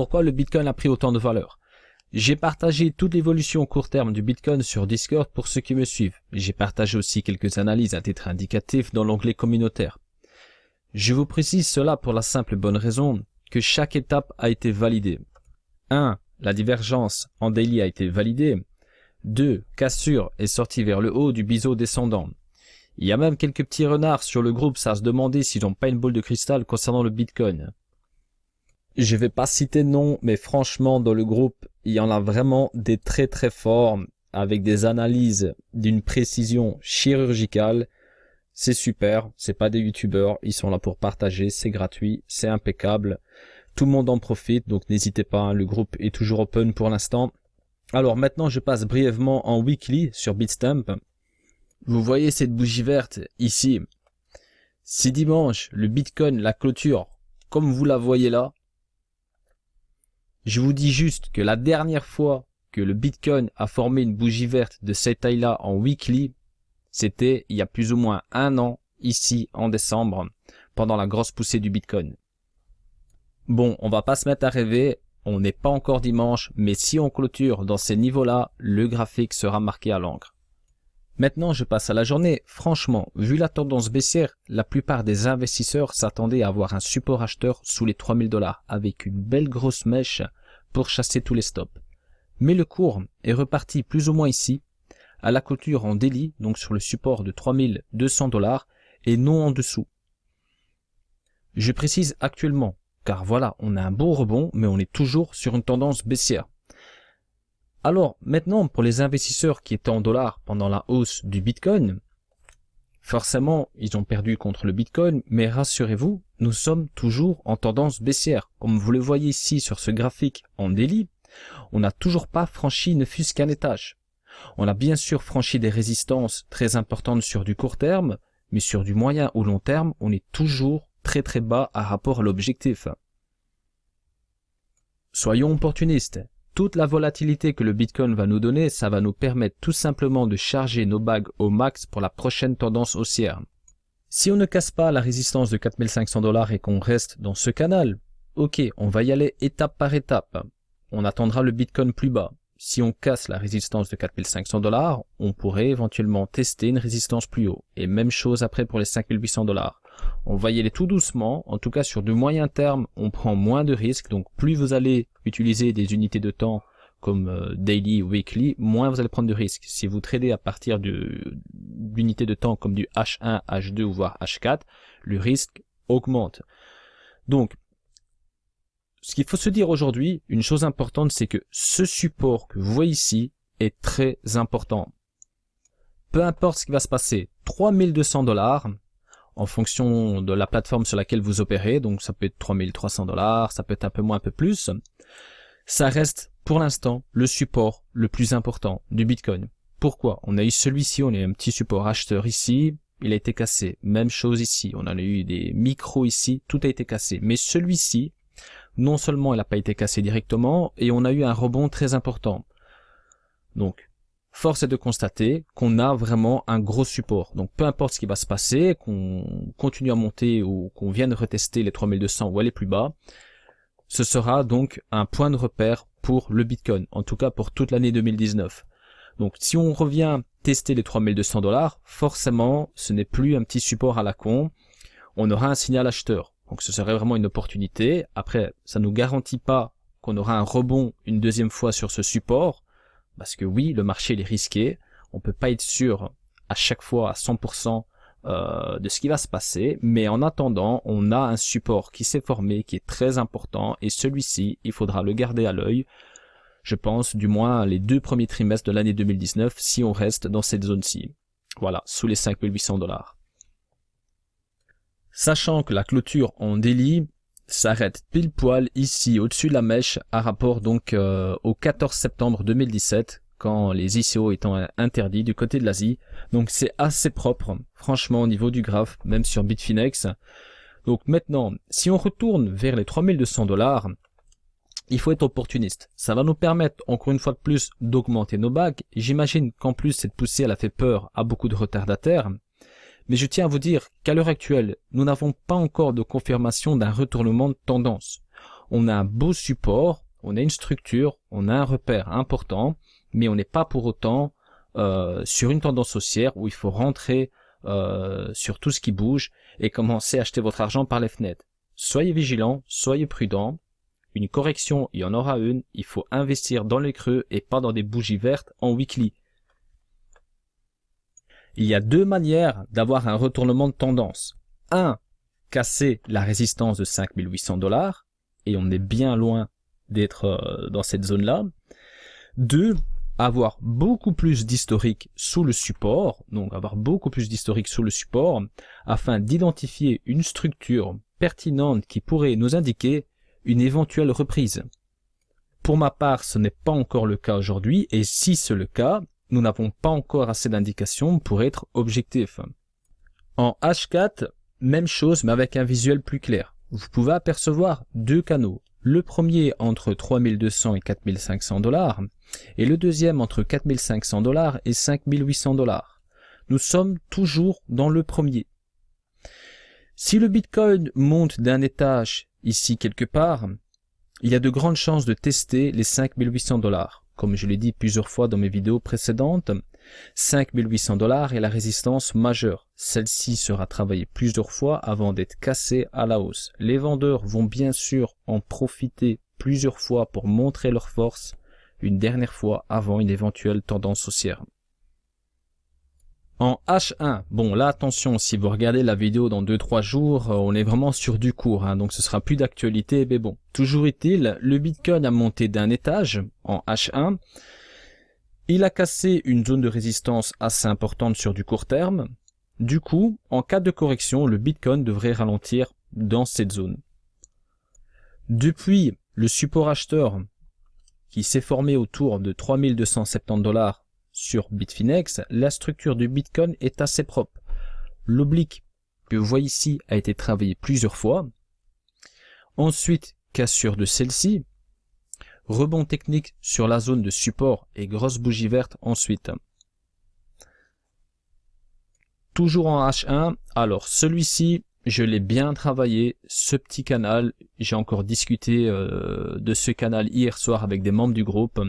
Pourquoi le Bitcoin a pris autant de valeur? J'ai partagé toute l'évolution au court terme du Bitcoin sur Discord pour ceux qui me suivent. J'ai partagé aussi quelques analyses à titre indicatif dans l'onglet communautaire. Je vous précise cela pour la simple et bonne raison que chaque étape a été validée. 1. La divergence en daily a été validée. 2. Cassure est sortie vers le haut du biseau descendant. Il y a même quelques petits renards sur le groupe, ça se demandait s'ils n'ont pas une boule de cristal concernant le Bitcoin. Je vais pas citer de nom, mais franchement, dans le groupe, il y en a vraiment des très très forts, avec des analyses d'une précision chirurgicale. C'est super, c'est pas des youtubeurs, ils sont là pour partager, c'est gratuit, c'est impeccable. Tout le monde en profite, donc n'hésitez pas, hein, le groupe est toujours open pour l'instant. Alors maintenant, je passe brièvement en weekly sur Bitstamp. Vous voyez cette bougie verte ici. Si dimanche, le Bitcoin, la clôture, comme vous la voyez là, je vous dis juste que la dernière fois que le Bitcoin a formé une bougie verte de cette taille-là en weekly, c'était il y a plus ou moins 1 an, ici en décembre, pendant la grosse poussée du Bitcoin. Bon, on va pas se mettre à rêver, on n'est pas encore dimanche, mais si on clôture dans ces niveaux-là, le graphique sera marqué à l'encre. Maintenant, je passe à la journée. Franchement, vu la tendance baissière, la plupart des investisseurs s'attendaient à avoir un support acheteur sous les 3000 $, avec une belle grosse mèche pour chasser tous les stops. Mais le cours est reparti plus ou moins ici, à la clôture en daily, donc sur le support de 3200 $, et non en dessous. Je précise actuellement, car voilà, on a un beau rebond, mais on est toujours sur une tendance baissière. Alors, maintenant, pour les investisseurs qui étaient en dollars pendant la hausse du Bitcoin, forcément, ils ont perdu contre le Bitcoin, mais rassurez-vous, nous sommes toujours en tendance baissière. Comme vous le voyez ici sur ce graphique en daily, on n'a toujours pas franchi ne fût-ce qu'un étage. On a bien sûr franchi des résistances très importantes sur du court terme, mais sur du moyen ou long terme, on est toujours très très bas par rapport à l'objectif. Soyons opportunistes. Toute la volatilité que le Bitcoin va nous donner, ça va nous permettre tout simplement de charger nos bagues au max pour la prochaine tendance haussière. Si on ne casse pas la résistance de 4500 $ et qu'on reste dans ce canal, ok, on va y aller étape par étape. On attendra le Bitcoin plus bas. Si on casse la résistance de 4500 $, on pourrait éventuellement tester une résistance plus haut. Et même chose après pour les 5800 $. On va y aller tout doucement, en tout cas sur du moyen terme, on prend moins de risques, donc plus vous allez utiliser des unités de temps comme daily ou weekly, moins vous allez prendre de risques. Si vous tradez à partir d'unités de temps comme du H1, H2 ou voire H4, le risque augmente. Donc, ce qu'il faut se dire aujourd'hui, une chose importante, c'est que ce support que vous voyez ici est très important. Peu importe ce qui va se passer, 3200 $, en fonction de la plateforme sur laquelle vous opérez, donc ça peut être 3300 $, ça peut être un peu moins, un peu plus, ça reste pour l'instant le support le plus important du Bitcoin. Pourquoi? On a eu celui-ci, on a eu un petit support acheteur ici, il a été cassé. Même chose ici, on en a eu des micros ici, tout a été cassé. Mais celui-ci, non seulement il n'a pas été cassé directement, et on a eu un rebond très important. Donc, force est de constater qu'on a vraiment un gros support. Donc peu importe ce qui va se passer, qu'on continue à monter ou qu'on vienne retester les 3200 ou aller plus bas, ce sera donc un point de repère pour le Bitcoin, en tout cas pour toute l'année 2019. Donc si on revient tester les 3200 $, forcément ce n'est plus un petit support à la con, on aura un signal acheteur. Donc ce serait vraiment une opportunité. Après, ça ne nous garantit pas qu'on aura un rebond une deuxième fois sur ce support, parce que oui, le marché il est risqué, on peut pas être sûr à chaque fois à 100% de ce qui va se passer, mais en attendant, on a un support qui s'est formé, qui est très important, et celui-ci, il faudra le garder à l'œil, je pense, du moins les 2 premiers trimestres de l'année 2019, si on reste dans cette zone-ci. Voilà, sous les 5800 $. Sachant que la clôture en daily s'arrête pile poil ici au-dessus de la mèche à rapport donc au 14 septembre 2017 quand les ICO étant interdits du côté de l'Asie. Donc c'est assez propre franchement au niveau du graphe, même sur Bitfinex. Donc maintenant, si on retourne vers les 3200 $, il faut être opportuniste. Ça va nous permettre encore une fois de plus d'augmenter nos bagues. J'imagine qu'en plus cette poussée elle a fait peur à beaucoup de retardataires. Mais je tiens à vous dire qu'à l'heure actuelle, nous n'avons pas encore de confirmation d'un retournement de tendance. on a un beau support, on a une structure, on a un repère important, mais on n'est pas pour autant sur une tendance haussière où il faut rentrer sur tout ce qui bouge et commencer à acheter votre argent par les fenêtres. Soyez vigilants, soyez prudents. Une correction, il y en aura une. Il faut investir dans les creux et pas dans des bougies vertes en weekly. Il y a deux manières d'avoir un retournement de tendance. 1. Casser la résistance de 5800 $, et on est bien loin d'être dans cette zone-là. 2. Avoir beaucoup plus d'historique sous le support, donc avoir beaucoup plus d'historique sous le support, afin d'identifier une structure pertinente qui pourrait nous indiquer une éventuelle reprise. Pour ma part, ce n'est pas encore le cas aujourd'hui, et si c'est le cas, nous n'avons pas encore assez d'indications pour être objectifs. En H4, même chose mais avec un visuel plus clair. Vous pouvez apercevoir deux canaux. Le premier entre 3200 et 4500 $, et le deuxième entre 4500 $ et 5800 $. Nous sommes toujours dans le premier. Si le Bitcoin monte d'un étage ici quelque part, il y a de grandes chances de tester les 5800 $. Comme je l'ai dit plusieurs fois dans mes vidéos précédentes, 5800 $ est la résistance majeure. Celle-ci sera travaillée plusieurs fois avant d'être cassée à la hausse. Les vendeurs vont bien sûr en profiter plusieurs fois pour montrer leur force une dernière fois avant une éventuelle tendance haussière. En H1, bon là attention, si vous regardez la vidéo dans 2-3 jours, on est vraiment sur du court, donc ce sera plus d'actualité, mais bon. Toujours est-il, le Bitcoin a monté d'un étage en H1, il a cassé une zone de résistance assez importante sur du court terme, du coup, en cas de correction, le Bitcoin devrait ralentir dans cette zone. Depuis le support acheteur qui s'est formé autour de 3270 $ sur Bitfinex, la structure du Bitcoin est assez propre. L'oblique que vous voyez ici a été travaillé plusieurs fois. Ensuite, cassure de celle-ci. Rebond technique sur la zone de support et grosse bougie verte ensuite. Toujours en H1, alors celui-ci, je l'ai bien travaillé, ce petit canal, j'ai encore discuté de ce canal hier soir avec des membres du groupe.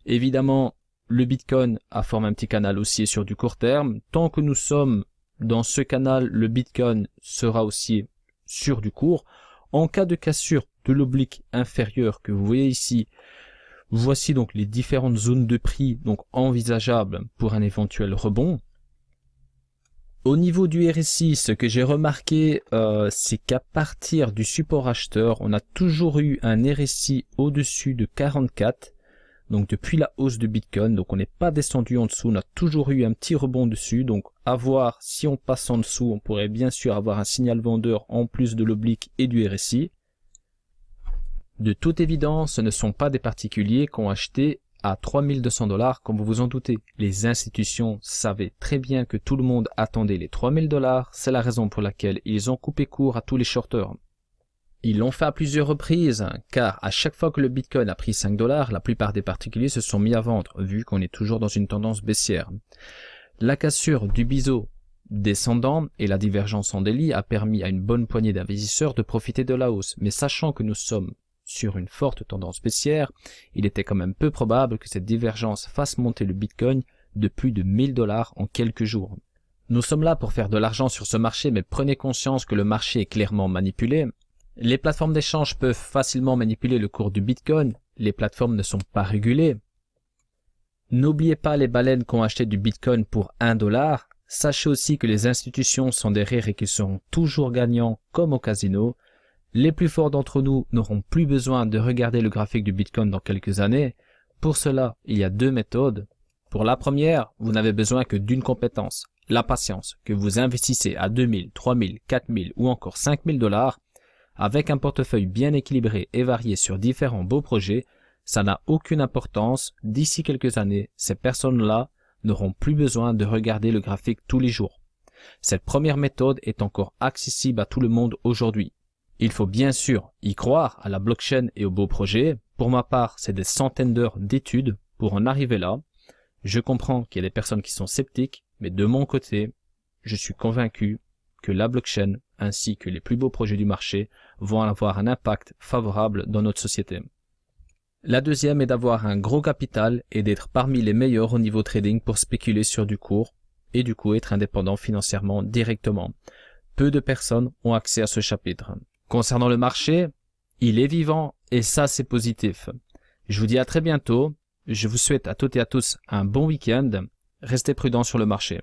Évidemment, le Bitcoin a formé un petit canal haussier sur du court terme. Tant que nous sommes dans ce canal, le Bitcoin sera haussier sur du court. En cas de cassure de l'oblique inférieur que vous voyez ici, voici donc les différentes zones de prix donc envisageables pour un éventuel rebond. Au niveau du RSI, ce que j'ai remarqué, c'est qu'à partir du support acheteur, on a toujours eu un RSI au-dessus de 44. Donc depuis la hausse de Bitcoin, donc on n'est pas descendu en dessous, on a toujours eu un petit rebond dessus. Donc à voir, si on passe en dessous, on pourrait bien sûr avoir un signal vendeur en plus de l'oblique et du RSI. De toute évidence, ce ne sont pas des particuliers qui ont acheté à 3200 $, comme vous vous en doutez. Les institutions savaient très bien que tout le monde attendait les 3000 $, c'est la raison pour laquelle ils ont coupé court à tous les shorters. Ils l'ont fait à plusieurs reprises, car à chaque fois que le Bitcoin a pris 5 $, la plupart des particuliers se sont mis à vendre, vu qu'on est toujours dans une tendance baissière. La cassure du biseau descendant et la divergence en délit a permis à une bonne poignée d'investisseurs de profiter de la hausse, mais sachant que nous sommes sur une forte tendance baissière, il était quand même peu probable que cette divergence fasse monter le Bitcoin de plus de 1000 $ en quelques jours. Nous sommes là pour faire de l'argent sur ce marché, mais prenez conscience que le marché est clairement manipulé. Les plateformes d'échange peuvent facilement manipuler le cours du Bitcoin, les plateformes ne sont pas régulées. N'oubliez pas les baleines qui ont acheté du Bitcoin pour 1 $, sachez aussi que les institutions sont derrière et qu'ils seront toujours gagnants comme au casino. Les plus forts d'entre nous n'auront plus besoin de regarder le graphique du Bitcoin dans quelques années. Pour cela, il y a deux méthodes. Pour la première, vous n'avez besoin que d'une compétence, la patience, que vous investissez à 2000, 3000, 4000 ou encore 5000 $. Avec un portefeuille bien équilibré et varié sur différents beaux projets, ça n'a aucune importance. D'ici quelques années, ces personnes-là n'auront plus besoin de regarder le graphique tous les jours. Cette première méthode est encore accessible à tout le monde aujourd'hui. Il faut bien sûr y croire à la blockchain et aux beaux projets. Pour ma part, c'est des centaines d'heures d'études pour en arriver là. Je comprends qu'il y a des personnes qui sont sceptiques, mais de mon côté, je suis convaincu que la blockchain ainsi que les plus beaux projets du marché vont avoir un impact favorable dans notre société. La deuxième est d'avoir un gros capital et d'être parmi les meilleurs au niveau trading pour spéculer sur du court et du coup être indépendant financièrement directement. Peu de personnes ont accès à ce chapitre. Concernant le marché, il est vivant et ça c'est positif. Je vous dis à très bientôt. Je vous souhaite à toutes et à tous un bon week-end. Restez prudents sur le marché.